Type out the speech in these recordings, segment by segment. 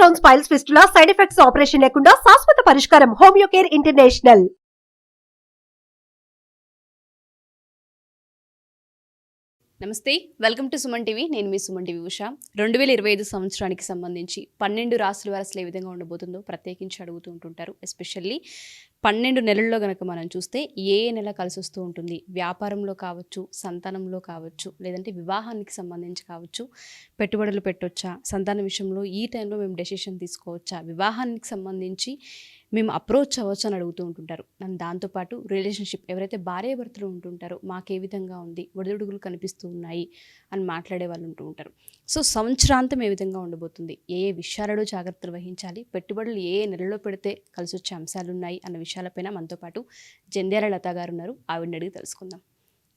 Stones, piles, fistula, side effects operation లేకుండా శాశ్వత పరిష్కారం. Homeo care international. నమస్తే, వెల్కమ్ టు సుమన్ టీవీ. నేను మీ సుమన్ టీవీ ఉషా. 2025 సంవత్సరానికి సంబంధించి 12 రాశుల వారు అసలు ఏ విధంగా ఉండబోతుందో ప్రత్యేకించి అడుగుతూ ఉంటుంటారు. ఎస్పెషల్లీ 12 నెలల్లో కనుక మనం చూస్తే ఏ నెల కలిసి వస్తూ ఉంటుంది, వ్యాపారంలో కావచ్చు, సంతానంలో కావచ్చు, లేదంటే వివాహానికి సంబంధించి కావచ్చు, పెట్టుబడులు పెట్టొచ్చా, సంతానం విషయంలో ఈ టైంలో మేము డెసిషన్ తీసుకోవచ్చా, వివాహానికి సంబంధించి మేము అప్రోచ్ అవ్వచ్చు అని అడుగుతూ ఉంటుంటారు. అండ్ దాంతోపాటు రిలేషన్షిప్ ఎవరైతే భార్యాభర్తలు ఉంటుంటారో మాకు ఏ విధంగా ఉంది, ఒడిదుడుగులు కనిపిస్తూ ఉన్నాయి అని మాట్లాడే వాళ్ళు ఉంటూ ఉంటారు. సో సంవత్సరాంతం ఏ విధంగా ఉండబోతుంది, ఏ ఏ విషయాలలో జాగ్రత్తలు వహించాలి, పెట్టుబడులు ఏ ఏ నెలలో పెడితే కలిసి వచ్చే అంశాలు ఉన్నాయి అన్న విషయాలపైన మనతో పాటు జంధ్యాల లత గారు ఉన్నారు. ఆవిడని అడిగి తెలుసుకుందాం.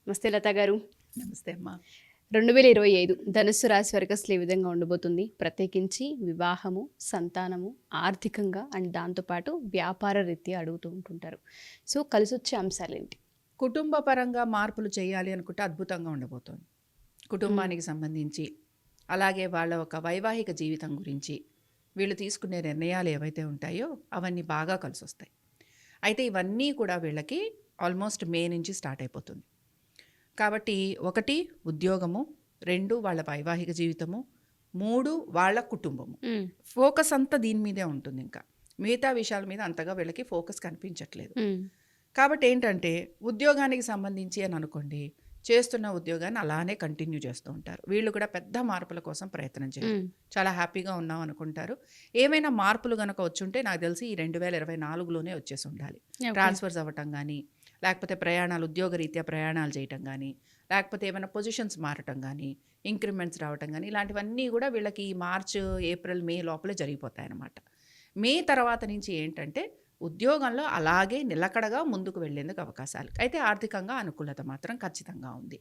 నమస్తే లత గారు. నమస్తే అమ్మా. 2025 ధనుస్సు రాశి వరకు అసలు ఏ విధంగా ఉండబోతుంది, ప్రత్యేకించి వివాహము, సంతానము, ఆర్థికంగా అండ్ దాంతోపాటు వ్యాపార రీత్యా అడుగుతూ ఉంటుంటారు. సో కలిసి వచ్చే అంశాలు ఏంటి? కుటుంబ పరంగా మార్పులు చేయాలి అనుకుంటే అద్భుతంగా ఉండబోతోంది. కుటుంబానికి సంబంధించి, అలాగే వాళ్ళ ఒక వైవాహిక జీవితం గురించి వీళ్ళు తీసుకునే నిర్ణయాలు ఏవైతే ఉంటాయో అవన్నీ బాగా కలిసి వస్తాయి. అయితే ఇవన్నీ కూడా వీళ్ళకి ఆల్మోస్ట్ మే నుంచి స్టార్ట్ అయిపోతుంది. కాబట్టి 1 ఉద్యోగము, 2 వాళ్ళ వైవాహిక జీవితము, 3 వాళ్ళ కుటుంబము. ఫోకస్ అంతా దీని మీదే ఉంటుంది. ఇంకా మిగతా విషయాల మీద అంతగా వీళ్ళకి ఫోకస్ కనిపించట్లేదు. కాబట్టి ఏంటంటే ఉద్యోగానికి సంబంధించి అని అనుకోండి, చేస్తున్న ఉద్యోగాన్ని అలానే కంటిన్యూ చేస్తూ ఉంటారు. వీళ్ళు కూడా పెద్ద మార్పుల కోసం ప్రయత్నం చేయరు. చాలా హ్యాపీగా ఉన్నాం అనుకుంటారు. ఏమైనా మార్పులు కనుక వచ్చుంటే నాకు తెలిసి ఈ 2024లోనే వచ్చేసి ఉండాలి. ట్రాన్స్ఫర్స్ అవ్వటం కానీ, లేకపోతే ప్రయాణాలు, ఉద్యోగరీత్యా ప్రయాణాలు చేయటం కానీ, లేకపోతే ఏమైనా పొజిషన్స్ మారటం కానీ, ఇంక్రిమెంట్స్ రావటం కానీ, ఇలాంటివన్నీ కూడా వీళ్ళకి ఈ మార్చ్, ఏప్రిల్, మే లోపలే జరిగిపోతాయి అన్నమాట. మే తర్వాత నుంచి ఏంటంటే ఉద్యోగంలో అలాగే నిలకడగా ముందుకు వెళ్లేందుకు అవకాశాలు. అయితే ఆర్థికంగా అనుకూలత మాత్రం ఖచ్చితంగా ఉంది.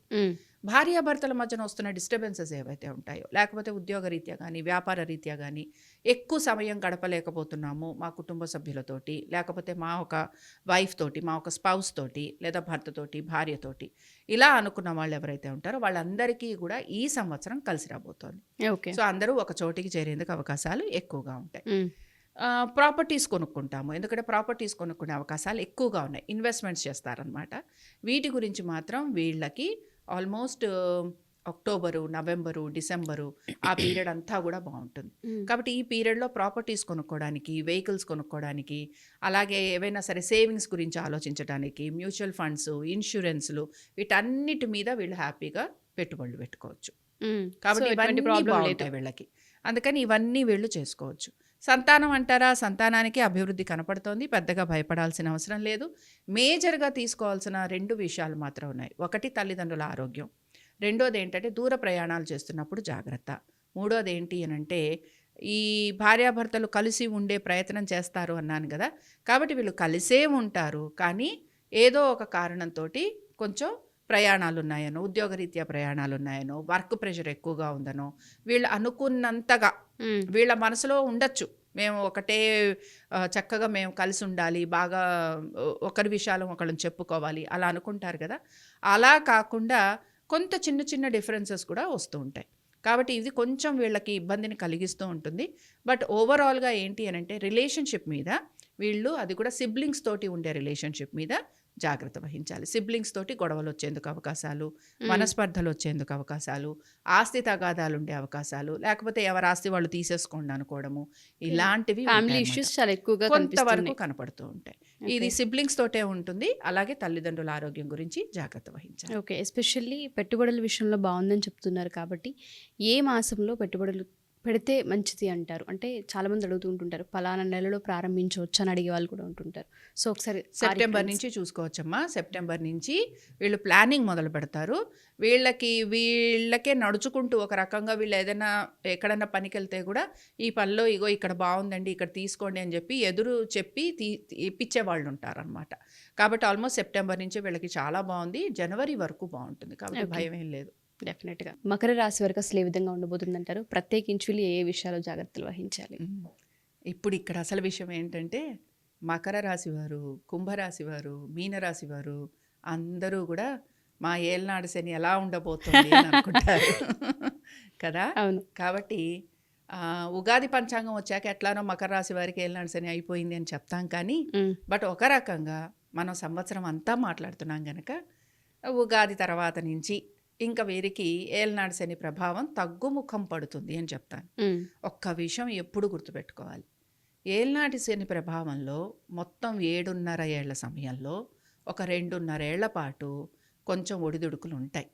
భార్యాభర్తల మధ్యన వస్తున్న డిస్టర్బెన్సెస్ ఏవైతే ఉంటాయో, లేకపోతే ఉద్యోగ రీత్యా కానీ, వ్యాపార రీత్యా కానీ ఎక్కువ సమయం గడపలేకపోతున్నాము మా కుటుంబ సభ్యులతోటి, లేకపోతే మా ఒక వైఫ్ తోటి, మా ఒక స్పౌస్ తోటి, లేదా భర్తతోటి, భార్యతోటి, ఇలా అనుకున్న వాళ్ళు ఎవరైతే ఉంటారో వాళ్ళందరికీ కూడా ఈ సంవత్సరం కలిసి రాబోతోంది. సో అందరూ ఒక చోటికి చేరేందుకు అవకాశాలు ఎక్కువగా ఉంటాయి. ప్రాపర్టీస్ కొనుక్కుంటాము, ఎందుకంటే ప్రాపర్టీస్ కొనుక్కునే అవకాశాలు ఎక్కువగా ఉన్నాయి. ఇన్వెస్ట్మెంట్స్ చేస్తారనమాట. వీటి గురించి మాత్రం వీళ్ళకి ఆల్మోస్ట్ అక్టోబరు, నవంబరు, డిసెంబరు ఆ పీరియడ్ అంతా కూడా బాగుంటుంది. కాబట్టి ఈ పీరియడ్లో ప్రాపర్టీస్ కొనుక్కోవడానికి, వెహికల్స్ కొనుక్కోవడానికి, అలాగే ఏవైనా సరే సేవింగ్స్ గురించి ఆలోచించడానికి, మ్యూచువల్ ఫండ్స్, ఇన్సూరెన్స్లు, వీటన్నిటి మీద వీళ్ళు హ్యాపీగా పెట్టుబడులు పెట్టుకోవచ్చు. కాబట్టి ఇవన్నీ బాగుంటాయి వీళ్ళకి. అందుకని ఇవన్నీ వీళ్ళు చేసుకోవచ్చు. సంతానం అంటారా, సంతానానికి అభివృద్ధి కనపడుతోంది. పెద్దగా భయపడాల్సిన అవసరం లేదు. మేజర్గా తీసుకోవాల్సిన 2 విషయాలు మాత్రం ఉన్నాయి. 1 తల్లిదండ్రుల ఆరోగ్యం, 2వది ఏంటంటే దూర ప్రయాణాలు చేస్తున్నప్పుడు జాగ్రత్త, 3వది ఏంటి అని అంటే ఈ భార్యాభర్తలు కలిసి ఉండే ప్రయత్నం చేస్తారు అన్నాను కదా. కాబట్టి వీళ్ళు కలిసే ఉంటారు, కానీ ఏదో ఒక కారణంతో కొంచెం ప్రయాణాలు ఉన్నాయనో, ఉద్యోగరీత్యా ప్రయాణాలు ఉన్నాయనో, వర్క్ ప్రెషర్ ఎక్కువగా ఉందనో, వీళ్ళు అనుకున్నంతగా వీళ్ళ మనసులో ఉండొచ్చు, మేము ఒకటే చక్కగా మేము కలిసి ఉండాలి, బాగా ఒకరి విషయాలు ఒకళ్ళని చెప్పుకోవాలి, అలా అనుకుంటారు కదా. అలా కాకుండా కొంత చిన్న చిన్న డిఫరెన్సెస్ కూడా వస్తూ ఉంటాయి. కాబట్టి ఇది కొంచెం వీళ్ళకి ఇబ్బందిని కలిగిస్తూ ఉంటుంది. బట్ ఓవరాల్గా ఏంటి అని అంటే రిలేషన్షిప్ మీద వీళ్ళు, అది కూడా సిబ్లింగ్స్ తోటి ఉండే రిలేషన్షిప్ మీద జాగ్రత్త వహించాలి. సిబ్లింగ్స్ తోటి గొడవలు వచ్చేందుకు అవకాశాలు, మనస్పర్ధలు వచ్చేందుకు అవకాశాలు, ఆస్తి తగాదాలు ఉండే అవకాశాలు, లేకపోతే ఎవరి ఆస్తి వాళ్ళు తీసేసుకోండి అనుకోవడము, ఇలాంటివి ఫ్యామిలీ ఇష్యూస్ చాలా ఎక్కువగా కొంతవరకు కనపడుతూ ఉంటాయి. ఇది సిబ్లింగ్స్ తోటే ఉంటుంది. అలాగే తల్లిదండ్రుల ఆరోగ్యం గురించి జాగ్రత్త వహించాలి. ఓకే, ఎస్పెషల్లీ పెట్టుబడుల విషయంలో బాగుందని చెప్తున్నారు. కాబట్టి ఏ మాసంలో పెట్టుబడులు పెడితే మంచిది అంటారు? అంటే చాలామంది అడుగుతూ ఉంటుంటారు, పలానా నెలలో ప్రారంభించవచ్చు అని అడిగే వాళ్ళు కూడా ఉంటుంటారు. సో ఒకసారి సెప్టెంబర్ నుంచి చూసుకోవచ్చమ్మా. సెప్టెంబర్ నుంచి వీళ్ళు ప్లానింగ్ మొదలు పెడతారు. వీళ్ళకే నడుచుకుంటూ ఒక రకంగా వీళ్ళు ఏదైనా ఎక్కడైనా పనికి వెళ్తే కూడా ఈ పనిలో ఇగో ఇక్కడ బాగుందండి, ఇక్కడ తీసుకోండి అని చెప్పి ఎదురు చెప్పి ఇప్పించే వాళ్ళు ఉంటారనమాట. కాబట్టి ఆల్మోస్ట్ సెప్టెంబర్ నుంచి వీళ్ళకి చాలా బాగుంది. జనవరి వరకు బాగుంటుంది. కాబట్టి భయం ఏం లేదు. డెఫినెట్గా. మకర రాశి వరకు అసలు ఏ విధంగా ఉండబోతుంది అంటారు? ప్రత్యేకించి వీళ్ళు ఏ విషయాలు జాగ్రత్తలు వహించాలి? ఇప్పుడు ఇక్కడ అసలు విషయం ఏంటంటే మకర రాశి వారు, కుంభరాశి వారు, మీనరాశి వారు అందరూ కూడా మా ఏళ్ళనాడు శని ఎలా ఉండబోతుంది అని అనుకుంటారు కదా. అవును. కాబట్టి ఉగాది పంచాంగం వచ్చాక ఎట్లానో మకర రాశి వారికి ఏలినాడు శని అయిపోయింది అని చెప్తాం, కానీ బట్ ఒక రకంగా మనం సంవత్సరం అంతా మాట్లాడుతున్నాం కనుక ఉగాది తర్వాత నుంచి ఇంకా వీరికి ఏలినాడు శని ప్రభావం తగ్గుముఖం పడుతుంది అని చెప్తాను. ఒక్క విషయం ఎప్పుడు గుర్తుపెట్టుకోవాలి, ఏలినాటి శని ప్రభావంలో మొత్తం 7.5 ఏళ్ల సమయంలో ఒక 2.5 ఏళ్ల పాటు కొంచెం ఒడిదుడుకులు ఉంటాయి.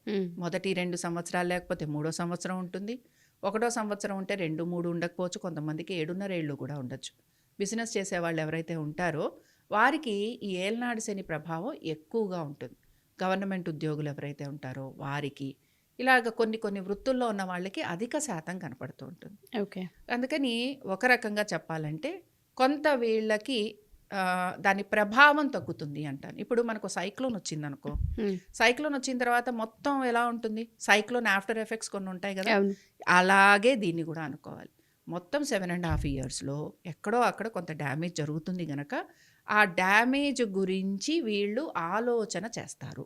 మొదటి 2 సంవత్సరాలు లేకపోతే 3వ సంవత్సరం ఉంటుంది, 1వ సంవత్సరం ఉంటే 2-3 ఉండకపోవచ్చు, కొంతమందికి 7.5 ఏళ్ళు కూడా ఉండొచ్చు. బిజినెస్ చేసేవాళ్ళు ఎవరైతే ఉంటారో వారికి ఈ ఏలినాడు శని ప్రభావం ఎక్కువగా ఉంటుంది. గవర్నమెంట్ ఉద్యోగులు ఎవరైతే ఉంటారో వారికి, ఇలాగ కొన్ని వృత్తుల్లో ఉన్న వాళ్ళకి అధిక శాతం కనపడుతూ ఉంటుంది. ఓకే. అందుకని ఒక రకంగా చెప్పాలంటే కొంత వీళ్ళకి దాని ప్రభావం తగ్గుతుంది అంటాను. ఇప్పుడు మనకు సైక్లోన్ వచ్చిందనుకో, సైక్లోన్ వచ్చిన తర్వాత మొత్తం ఎలా ఉంటుంది, సైక్లోన్ ఆఫ్టర్ ఎఫెక్ట్స్ కొన్ని ఉంటాయి కదా, అలాగే దీన్ని కూడా అనుకోవాలి. మొత్తం 7.5 ఇయర్స్లో ఎక్కడో అక్కడ కొంత డ్యామేజ్ జరుగుతుంది గనక ఆ డ్యామేజ్ గురించి వీళ్ళు ఆలోచన చేస్తారు.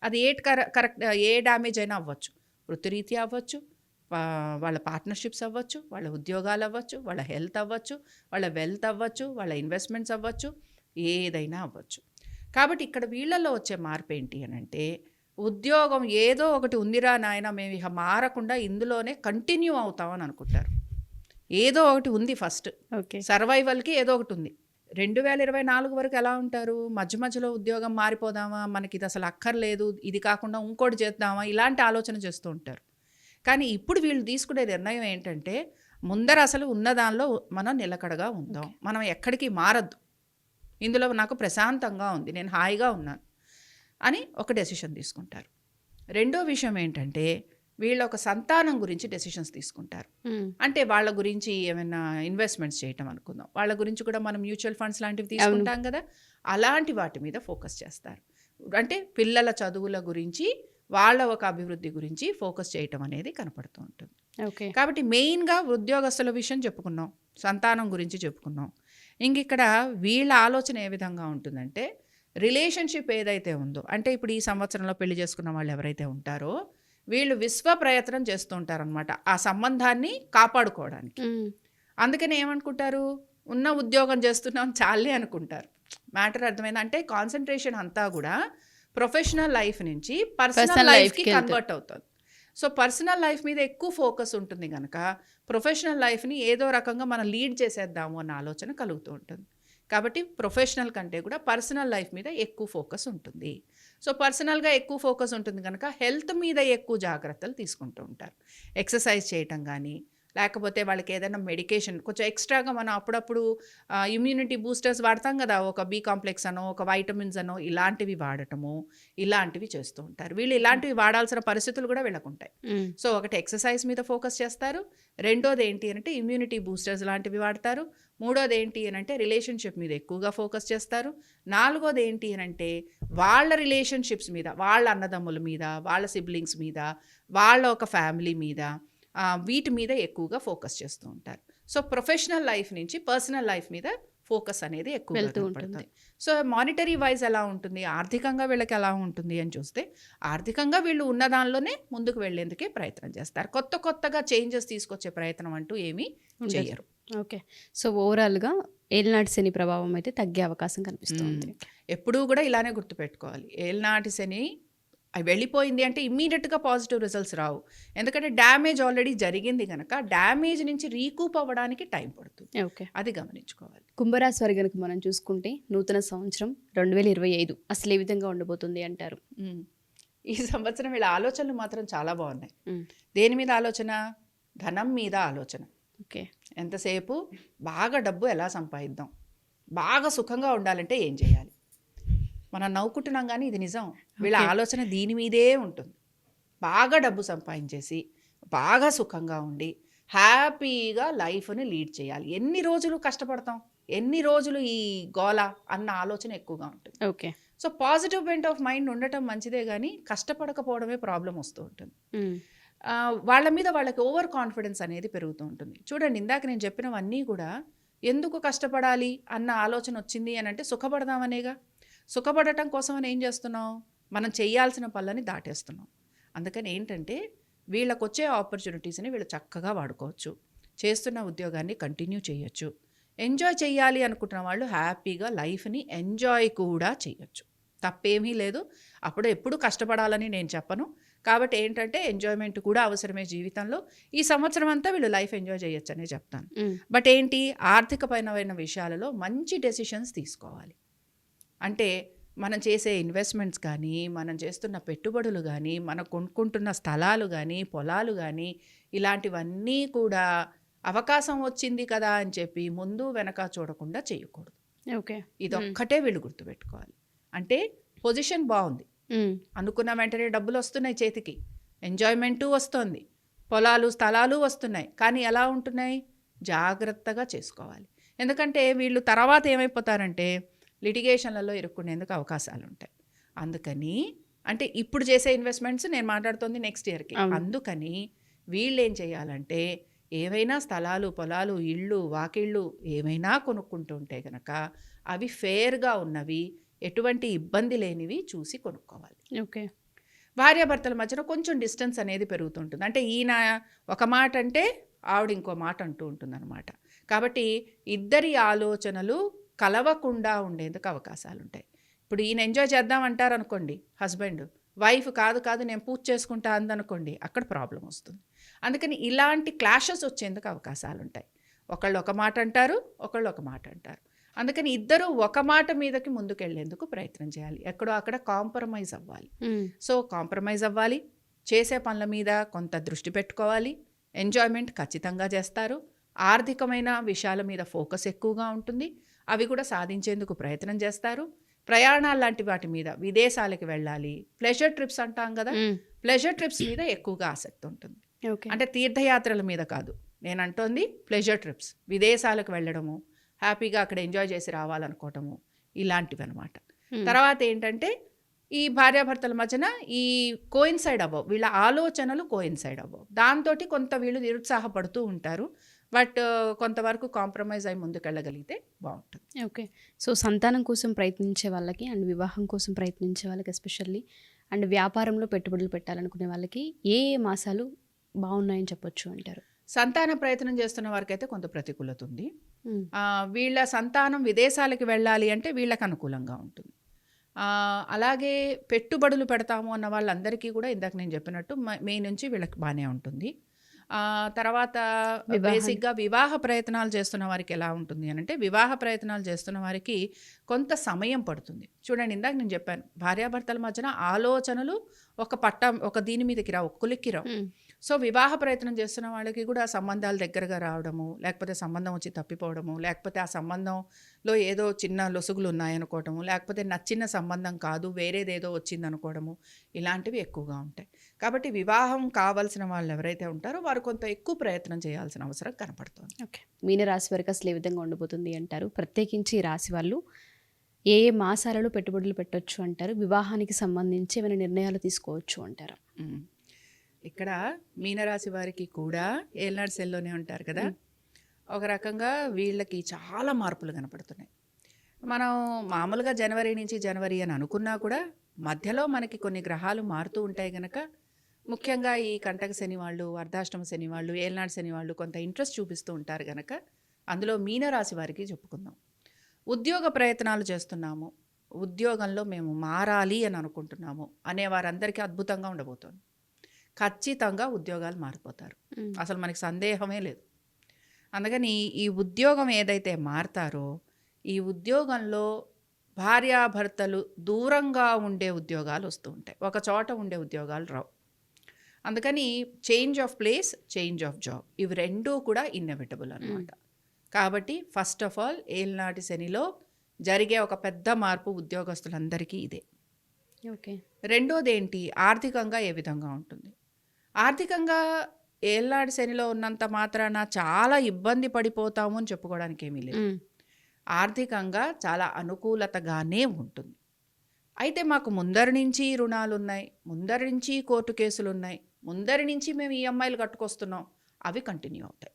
అది కరెక్ట్ ఏ డ్యామేజ్ అయినా అవ్వచ్చు, వృత్తిరీత్యా అవ్వచ్చు, వాళ్ళ పార్ట్నర్షిప్స్ అవ్వచ్చు, వాళ్ళ ఉద్యోగాలు అవ్వచ్చు, వాళ్ళ హెల్త్ అవ్వచ్చు, వాళ్ళ వెల్త్ అవ్వచ్చు, వాళ్ళ ఇన్వెస్ట్మెంట్స్ అవ్వచ్చు, ఏదైనా అవ్వచ్చు. కాబట్టి ఇక్కడ వీళ్ళల్లో వచ్చే మార్పు ఏంటి అని అంటే, ఉద్యోగం ఏదో ఒకటి ఉందిరా నాయన, మేము ఇక మారకుండా ఇందులోనే కంటిన్యూ అవుతామని అనుకుంటారు. ఏదో ఒకటి ఉంది ఫస్ట్, సర్వైవల్కి ఏదో ఒకటి ఉంది. 2024 వరకు ఎలా ఉంటారు, మధ్యలో ఉద్యోగం మారిపోదామా, మనకి ఇది అసలు అక్కర్లేదు, ఇది కాకుండా ఇంకోటి చేద్దామా, ఇలాంటి ఆలోచన చేస్తూ ఉంటారు. కానీ ఇప్పుడు వీళ్ళు తీసుకునే నిర్ణయం ఏంటంటే, ముందర అసలు ఉన్నదానిలో మనం నిలకడగా ఉందాం, మనం ఎక్కడికి మారద్దు, ఇందులో నాకు ప్రశాంతంగా ఉంది, నేను హాయిగా ఉన్నాను అని ఒక డెసిషన్ తీసుకుంటారు. రెండో విషయం ఏంటంటే, వీళ్ళ ఒక సంతానం గురించి డెసిషన్స్ తీసుకుంటారు. అంటే వాళ్ళ గురించి ఏమైనా ఇన్వెస్ట్మెంట్స్ చేయటం అనుకుందాం, వాళ్ళ గురించి కూడా మనం మ్యూచువల్ ఫండ్స్ లాంటివి తీసుకుంటాం కదా, అలాంటి వాటి మీద ఫోకస్ చేస్తారు. అంటే పిల్లల చదువుల గురించి, వాళ్ళ ఒక అభివృద్ధి గురించి ఫోకస్ చేయటం అనేది కనపడుతూ ఉంటుంది. కాబట్టి మెయిన్గా ఉద్యోగస్తుల విషయం చెప్పుకున్నాం, సంతానం గురించి చెప్పుకున్నాం. ఇక్కడ వీళ్ళ ఆలోచన ఏ విధంగా ఉంటుందంటే, రిలేషన్షిప్ ఏదైతే ఉందో, అంటే ఇప్పుడు ఈ సంవత్సరంలో పెళ్లి చేసుకున్న వాళ్ళు ఎవరైతే ఉంటారో వీళ్ళు విశ్వ ప్రయత్నం చేస్తూ ఉంటారనమాట ఆ సంబంధాన్ని కాపాడుకోవడానికి. అందుకని ఏమనుకుంటారు, ఉన్న ఉద్యోగం చేస్తున్నాం చాలే అనుకుంటారు. మ్యాటర్ అర్థమైంది అంటే, కాన్సన్ట్రేషన్ అంతా కూడా ప్రొఫెషనల్ లైఫ్ నుంచి పర్సనల్ లైఫ్కి కన్వర్ట్ అవుతుంది. సో పర్సనల్ లైఫ్ మీద ఎక్కువ ఫోకస్ ఉంటుంది కనుక ప్రొఫెషనల్ లైఫ్ని ఏదో రకంగా మనం లీడ్ చేసేద్దాము అన్న ఆలోచన కలుగుతూ ఉంటుంది. కాబట్టి ప్రొఫెషనల్ కంటే కూడా పర్సనల్ లైఫ్ మీద ఎక్కువ ఫోకస్ ఉంటుంది. సో పర్సనల్గా ఎక్కువ ఫోకస్ ఉంటుంది కనుక హెల్త్ మీద ఎక్కువ జాగ్రత్తలు తీసుకుంటూ ఉంటారు. ఎక్సర్సైజ్ చేయటం కానీ, లేకపోతే వాళ్ళకి ఏదైనా మెడికేషన్ కొంచెం ఎక్స్ట్రాగా మనం అప్పుడప్పుడు ఇమ్యూనిటీ బూస్టర్స్ వాడతాం కదా, ఒక బి కాంప్లెక్స్ అనో, ఒక వైటమిన్స్ అనో, ఇలాంటివి వాడటము, ఇలాంటివి చేస్తూ ఉంటారు. వీళ్ళు ఇలాంటివి వాడాల్సిన పరిస్థితులు కూడా వీళ్ళకుంటాయి. సో ఒకటి ఎక్సర్సైజ్ మీద ఫోకస్ చేస్తారు, రెండోది ఏంటి అంటే ఇమ్యూనిటీ బూస్టర్స్ లాంటివి వాడతారు, మూడోది ఏంటి అని అంటే రిలేషన్షిప్ మీద ఎక్కువగా ఫోకస్ చేస్తారు, నాలుగోది ఏంటి అని అంటే వాళ్ళ రిలేషన్షిప్స్ మీద, వాళ్ళ అన్నదమ్ముల మీద, వాళ్ళ సిబ్లింగ్స్ మీద, వాళ్ళ ఒక ఫ్యామిలీ మీద, వీటి మీద ఎక్కువగా ఫోకస్ చేస్తూ ఉంటారు. సో ప్రొఫెషనల్ లైఫ్ నుంచి పర్సనల్ లైఫ్ మీద ఫోకస్ అనేది ఎక్కువ ఉంటుంది. సో మానిటరీ వైజ్ ఎలా ఉంటుంది, ఆర్థికంగా వీళ్ళకి ఎలా ఉంటుంది అని చూస్తే, ఆర్థికంగా వీళ్ళు ఉన్న దానిలోనే ముందుకు వెళ్ళేందుకే ప్రయత్నం చేస్తారు. కొత్తగా చేంజెస్ తీసుకొచ్చే ప్రయత్నం అంటూ ఏమీ చేయరు. ఓకే. సో ఓవరాల్గా ఏలినాటి శని ప్రభావం అయితే తగ్గే అవకాశం కనిపిస్తుంది. ఎప్పుడూ కూడా ఇలానే గుర్తుపెట్టుకోవాలి, ఏలినాటి శని వెళ్ళిపోయింది అంటే ఇమ్మీడియట్గా పాజిటివ్ రిజల్ట్స్ రావు. ఎందుకంటే డ్యామేజ్ ఆల్రెడీ జరిగింది కనుక డ్యామేజ్ నుంచి రీకూప్ అవ్వడానికి టైం పడుతుంది. ఓకే, అది గమనించుకోవాలి. కుంభరాశి వారి కనుక మనం చూసుకుంటే నూతన సంవత్సరం 2025 అసలు ఏ విధంగా ఉండబోతుంది అంటారు? ఈ సంవత్సరం వీళ్ళ ఆలోచనలు మాత్రం చాలా బాగున్నాయి. దేని మీద ఆలోచన? ధనం మీద ఆలోచన. ఓకే, ఎంతసేపు బాగా డబ్బు ఎలా సంపాదిద్దాం, బాగా సుఖంగా ఉండాలంటే ఏం చేయాలి. మనం నవ్వుకుంటున్నాం కానీ ఇది నిజం. వీళ్ళ ఆలోచన దీని మీదే ఉంటుంది. బాగా డబ్బు సంపాదించేసి బాగా సుఖంగా ఉండి హ్యాపీగా లైఫ్ని లీడ్ చేయాలి. ఎన్ని రోజులు కష్టపడతాం, ఎన్ని రోజులు ఈ గోల అన్న ఆలోచన ఎక్కువగా ఉంటుంది. Okay. So positive bent of mind ఉండటం మంచిదే, కానీ కష్టపడకపోవడమే ప్రాబ్లం వస్తూ ఉంటుంది. వాళ్ళ మీద వాళ్ళకి ఓవర్ కాన్ఫిడెన్స్ అనేది పెరుగుతూ ఉంటుంది. చూడండి, ఇందాక నేను చెప్పినవన్నీ కూడా ఎందుకు కష్టపడాలి అన్న ఆలోచన వచ్చింది అని అంటే సుఖపడదామనేగా. సుఖపడటం కోసం అని ఏం చేస్తున్నాం, మనం చేయాల్సిన పనులని దాటేస్తున్నాం. అందుకని ఏంటంటే వీళ్ళకు వచ్చే ఆపర్చునిటీస్ని వీళ్ళు చక్కగా వాడుకోవచ్చు. చేస్తున్న ఉద్యోగాన్ని కంటిన్యూ చేయొచ్చు. ఎంజాయ్ చేయాలి అనుకుంటున్న వాళ్ళు హ్యాపీగా లైఫ్ని ఎంజాయ్ కూడా చేయొచ్చు. తప్పేమీ లేదు. అప్పుడు ఎప్పుడు కష్టపడాలని నేను చెప్పను. కాబట్టి ఏంటంటే ఎంజాయ్మెంట్ కూడా అవసరమే జీవితంలో. ఈ సంవత్సరం అంతా వీళ్ళు లైఫ్ ఎంజాయ్ చేయొచ్చు అనే చెప్తాను. బట్ ఏంటి, ఆర్థికపరమైన విషయాలలో మంచి డెసిషన్స్ తీసుకోవాలి. అంటే మనం చేసే ఇన్వెస్ట్మెంట్స్ కానీ, మనం చేస్తున్న పెట్టుబడులు కానీ, మనం కొనుక్కుంటున్న స్థలాలు కానీ, పొలాలు కానీ, ఇలాంటివన్నీ కూడా అవకాశం వచ్చింది కదా అని చెప్పి ముందు వెనక చూడకుండా చేయకూడదు. ఓకే, ఇదొక్కటే వీళ్ళు గుర్తుపెట్టుకోవాలి. అంటే పొజిషన్ బాగుంది, అనుకున్న వెంటనే డబ్బులు వస్తున్నాయి చేతికి, ఎంజాయ్మెంటు వస్తుంది, పొలాలు స్థలాలు వస్తున్నాయి. కానీ ఎలా ఉంటున్నాయి, జాగ్రత్తగా చేసుకోవాలి. ఎందుకంటే వీళ్ళు తర్వాత ఏమైపోతారంటే లిటిగేషన్లలో ఇరుక్కునేందుకు అవకాశాలు ఉంటాయి. అందుకని అంటే ఇప్పుడు చేసే ఇన్వెస్ట్మెంట్స్ నేను మాట్లాడుతుంది నెక్స్ట్ ఇయర్కి. అందుకని వీళ్ళు ఏం చేయాలంటే ఏవైనా స్థలాలు, పొలాలు, ఇళ్ళు, వాకిళ్ళు ఏమైనా కొనుక్కుంటుంటే కనుక అవి ఫేర్గా ఉన్నవి, ఎటువంటి ఇబ్బంది లేనివి చూసి కొనుక్కోవాలి. ఓకే, భార్యాభర్తల మధ్యన కొంచెం డిస్టెన్స్ అనేది పెరుగుతుంటుంది. అంటే ఈయన ఒక మాట అంటే ఆవిడ ఇంకో మాట అంటూ ఉంటుందన్నమాట. కాబట్టి ఇద్దరి ఆలోచనలు కలవకుండా ఉండేందుకు అవకాశాలు ఉంటాయి. ఇప్పుడు ఈయన ఎంజాయ్ చేద్దామంటారు అనుకోండి హస్బెండ్, వైఫ్ కాదు నేను పూజ చేసుకుంటా అందనుకోండి, అక్కడ ప్రాబ్లం వస్తుంది. అందుకని ఇలాంటి క్లాషెస్ వచ్చేందుకు అవకాశాలు ఉంటాయి. ఒకళ్ళు ఒక మాట అంటారు, ఒకళ్ళు ఒక మాట అంటారు. అందుకని ఇద్దరు ఒక మాట మీదకి ముందుకెళ్లేందుకు ప్రయత్నం చేయాలి. ఎక్కడో అక్కడ కాంప్రమైజ్ అవ్వాలి. సో కాంప్రమైజ్ అవ్వాలి, చేసే పనుల మీద కొంత దృష్టి పెట్టుకోవాలి, ఎంజాయ్మెంట్ ఖచ్చితంగా చేస్తారు, ఆర్థికమైన విషయాల మీద ఫోకస్ ఎక్కువగా ఉంటుంది, అవి కూడా సాధించేందుకు ప్రయత్నం చేస్తారు. ప్రయాణాలు లాంటి వాటి మీద, విదేశాలకు వెళ్ళాలి, ప్లెజర్ ట్రిప్స్ అంటాం కదా, ప్లెజర్ ట్రిప్స్ మీద ఎక్కువగా ఆసక్తి ఉంటుంది. అంటే తీర్థయాత్రల మీద కాదు నేను అంటోంది, ప్లెజర్ ట్రిప్స్, విదేశాలకు వెళ్ళడము, హ్యాపీగా అక్కడ ఎంజాయ్ చేసి రావాలనుకోవటము, ఇలాంటివి అనమాట. తర్వాత ఏంటంటే ఈ భార్యాభర్తల మధ్యన ఈ కోయిన్సైడ్ అవ్వవు, వీళ్ళ ఆలోచనలు కోయిన్సైడ్ అవ్వవు. దాంతో కొంత వీళ్ళు నిరుత్సాహపడుతూ ఉంటారు. బట్ కొంతవరకు కాంప్రమైజ్ అయి ముందుకెళ్ళగలిగితే బాగుంటుంది. ఓకే, సో సంతానం కోసం ప్రయత్నించే వాళ్ళకి అండ్ వివాహం కోసం ప్రయత్నించే వాళ్ళకి ఎస్పెషల్లీ అండ్ వ్యాపారంలో పెట్టుబడులు పెట్టాలనుకునే వాళ్ళకి ఏ మాసాలు బాగున్నాయని చెప్పొచ్చు అంటారు? సంతాన ప్రయత్నం చేస్తున్న వారికి అయితే కొంత ప్రతికూలత ఉంది. వీళ్ళ సంతానం విదేశాలకు వెళ్ళాలి అంటే వీళ్ళకి అనుకూలంగా ఉంటుంది. అలాగే పెట్టుబడులు పెడతాము అన్న వాళ్ళందరికీ కూడా ఇందాక నేను చెప్పినట్టు మే నుంచి వీళ్ళకి బాగానే ఉంటుంది. తర్వాత బేసిక్గా వివాహ ప్రయత్నాలు చేస్తున్న వారికి ఎలా ఉంటుంది అని అంటే, వివాహ ప్రయత్నాలు చేస్తున్న వారికి కొంత సమయం పడుతుంది. చూడండి, ఇందాక నేను చెప్పాను, భార్యాభర్తల మధ్యన ఆలోచనలు ఒక దీని మీదకి రావు, ఒక కొలిక్కి రావు. సో వివాహ ప్రయత్నం చేస్తున్న వాళ్ళకి కూడా సంబంధాలు దగ్గరగా రావడము, లేకపోతే సంబంధం వచ్చి తప్పిపోవడము, లేకపోతే ఆ సంబంధంలో ఏదో చిన్న లొసుగులు ఉన్నాయనుకోవడము, లేకపోతే నచ్చిన సంబంధం కాదు వేరేదేదో వచ్చిందనుకోవడము, ఇలాంటివి ఎక్కువగా ఉంటాయి. కాబట్టి వివాహం కావాల్సిన వాళ్ళు ఎవరైతే ఉంటారో వారు కొంత ఎక్కువ ప్రయత్నం చేయాల్సిన అవసరం కనపడుతుంది. ఓకే, మీనరాశి వారికి అసలు ఏ విధంగా ఉండబోతుంది అంటారు? ప్రత్యేకించి ఈ రాశి వాళ్ళు ఏ మాసాలలో పెట్టుబడులు పెట్టొచ్చు అంటారు? వివాహానికి సంబంధించి ఏమైనా నిర్ణయాలు తీసుకోవచ్చు అంటారు? ఇక్కడ మీనరాశి వారికి కూడా ఏల్నాడు సెల్లోనే ఉంటారు కదా, ఒక రకంగా వీళ్ళకి చాలా మార్పులు కనపడుతున్నాయి. మనం మామూలుగా జనవరి అని అనుకున్నా కూడా మధ్యలో మనకి కొన్ని గ్రహాలు మారుతూ ఉంటాయి కనుక, ముఖ్యంగా ఈ కంటక శని వాళ్ళు, అర్ధాష్టమ శని వాళ్ళు, ఏల్నాడు శని వాళ్ళు కొంత ఇంట్రెస్ట్ చూపిస్తూ ఉంటారు కనుక అందులో మీనరాశి వారికి చెప్పుకుందాం. ఉద్యోగ ప్రయత్నాలు చేస్తున్నాము, ఉద్యోగంలో మేము మారాలి అని అనుకుంటున్నాము అనే వారందరికీ అద్భుతంగా ఉండబోతోంది. ఖచ్చితంగా ఉద్యోగాలు మారిపోతారు, అసలు మనకి సందేహమే లేదు. అందుకని ఈ ఉద్యోగం ఏదైతే మారతారో, ఈ ఉద్యోగంలో భార్యాభర్తలు దూరంగా ఉండే ఉద్యోగాలు వస్తూ ఉంటాయి, ఒక చోట ఉండే ఉద్యోగాలు రావు. అందుకని change of place, change of job, ఇవి రెండూ కూడా ఇన్నెవిటబుల్ అనమాట. కాబట్టి ఫస్ట్ ఆఫ్ ఆల్ ఏల్నాటి శనిలో జరిగే ఒక పెద్ద మార్పు ఉద్యోగస్తులందరికీ ఇదే. ఓకే, రెండోది ఏంటి, ఆర్థికంగా ఏ విధంగా ఉంటుంది? ఆర్థికంగా ఏల్నాడు శనిలో ఉన్నంత మాత్రాన చాలా ఇబ్బంది పడిపోతాము అని చెప్పుకోవడానికి ఏమీ లేదు. ఆర్థికంగా చాలా అనుకూలతగానే ఉంటుంది. అయితే మాకు ముందరి నుంచి రుణాలు ఉన్నాయి, ముందరి నుంచి కోర్టు కేసులు ఉన్నాయి, ముందరి నుంచి మేము ఈఎంఐలు కట్టుకొస్తున్నాం, అవి కంటిన్యూ అవుతాయి,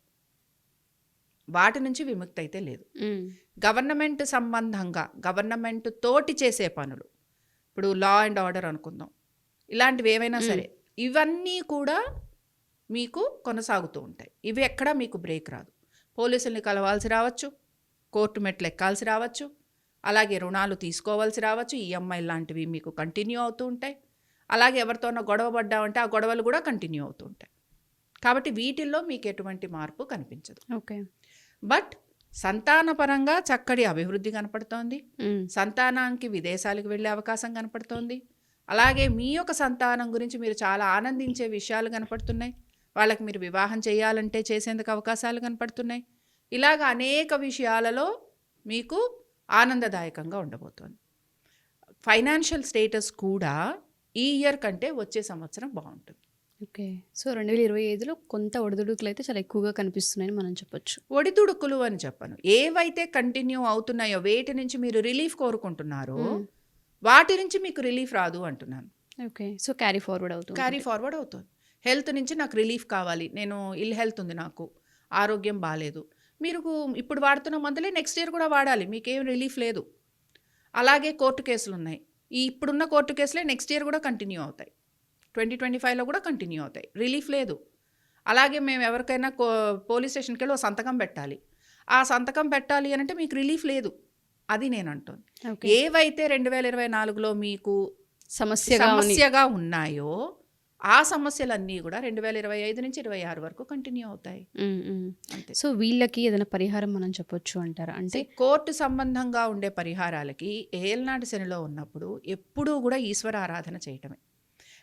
వాటి నుంచి విముక్తి అయితే లేదు. గవర్నమెంట్ సంబంధంగా గవర్నమెంట్ తోటి చేసే పనులు, ఇప్పుడు లా అండ్ ఆర్డర్ అనుకుందాం, ఇలాంటివి ఏవైనా సరే, ఇవన్నీ కూడా మీకు కొనసాగుతూ ఉంటాయి. ఇవి ఎక్కడా మీకు బ్రేక్ రాదు. పోలీసుల్ని కలవాల్సి రావచ్చు, కోర్టు మెట్లు ఎక్కాల్సి రావచ్చు, అలాగే రుణాలు తీసుకోవాల్సి రావచ్చు, ఈఎంఐ లాంటివి మీకు కంటిన్యూ అవుతూ ఉంటాయి. అలాగే ఎవరితోనో గొడవ పడ్డామంటే ఆ గొడవలు కూడా కంటిన్యూ అవుతూ ఉంటాయి. కాబట్టి వీటిల్లో మీకు ఎటువంటి మార్పు కనిపించదు. ఓకే. బట్ సంతానపరంగా చక్కటి అభివృద్ధి కనపడుతోంది. సంతానానికి విదేశాలకు వెళ్ళే అవకాశం కనపడుతోంది. అలాగే మీ యొక్క సంతానం గురించి మీరు చాలా ఆనందించే విషయాలు కనపడుతున్నాయి. వాళ్ళకి మీరు వివాహం చేయాలంటే చేసేందుకు అవకాశాలు కనపడుతున్నాయి. ఇలాగ అనేక విషయాలలో మీకు ఆనందదాయకంగా ఉండబోతోంది. ఫైనాన్షియల్ స్టేటస్ కూడా ఈ ఇయర్ కంటే వచ్చే సంవత్సరం బాగుంటుంది. ఓకే. సో 2025లో కొంత ఒడిదుడుకులు అయితే చాలా ఎక్కువగా కనిపిస్తున్నాయని మనం చెప్పొచ్చు. ఒడిదుడుకులు అని చెప్పను, ఏవైతే కంటిన్యూ అవుతున్నాయో వేటి నుంచి మీరు రిలీఫ్ కోరుకుంటున్నారో వాటి నుంచి మీకు రిలీఫ్ రాదు అంటున్నాను. ఓకే. సో క్యారీ ఫార్వర్డ్ అవుతుంది. హెల్త్ నుంచి నాకు రిలీఫ్ కావాలి, నేను ఇల్ హెల్త్ ఉంది, నాకు ఆరోగ్యం బాగాలేదు, మీరు ఇప్పుడు వాడుతున్న మందులే నెక్స్ట్ ఇయర్ కూడా వాడాలి, మీకేం రిలీఫ్ లేదు. అలాగే కోర్టు కేసులు ఉన్నాయి, ఈ ఇప్పుడున్న కోర్టు కేసులే నెక్స్ట్ ఇయర్ కూడా కంటిన్యూ అవుతాయి, 2025లో కూడా కంటిన్యూ అవుతాయి, రిలీఫ్ లేదు. అలాగే మేము ఎవరికైనా పోలీస్ స్టేషన్కి వెళ్ళి సంతకం పెట్టాలి, ఆ సంతకం పెట్టాలి అని అంటే మీకు రిలీఫ్ లేదు. అది నేను అంటుంది. ఏవైతే 2024లో మీకు సమస్యగా ఉన్నాయో ఆ సమస్యలన్నీ కూడా 2025 నుంచి 26 వరకు కంటిన్యూ అవుతాయి. అంతే. సో వీళ్ళకి ఏదైనా పరిహారం మనం చెప్పొచ్చు అంటారా? అంటే కోర్టు సంబంధంగా ఉండే పరిహారాలకి ఏల్నాటి శనిలో ఉన్నప్పుడు ఎప్పుడూ కూడా ఈశ్వర ఆరాధన చేయటమే.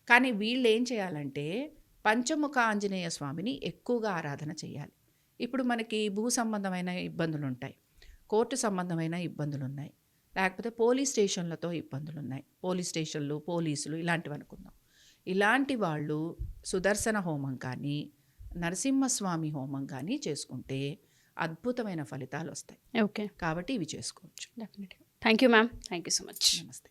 కానీ వీళ్ళు ఏం చేయాలంటే పంచముఖ ఆంజనేయ స్వామిని ఎక్కువగా ఆరాధన చేయాలి. ఇప్పుడు మనకి భూ సంబంధమైన ఇబ్బందులు ఉంటాయి, కోర్టు సంబంధమైన ఇబ్బందులు ఉన్నాయి, లేకపోతే పోలీస్ స్టేషన్లతో ఇబ్బందులు ఉన్నాయి, పోలీస్ స్టేషన్లు, పోలీసులు ఇలాంటివి అనుకుందాం. ఇలాంటి వాళ్ళు సుదర్శన హోమం కానీ నరసింహస్వామి హోమం కానీ చేసుకుంటే అద్భుతమైన ఫలితాలు వస్తాయి. ఓకే. కాబట్టి ఇవి చేసుకోవచ్చు. డెఫినెట్గా. Thank you ma'am. Thank you so much. నమస్తే.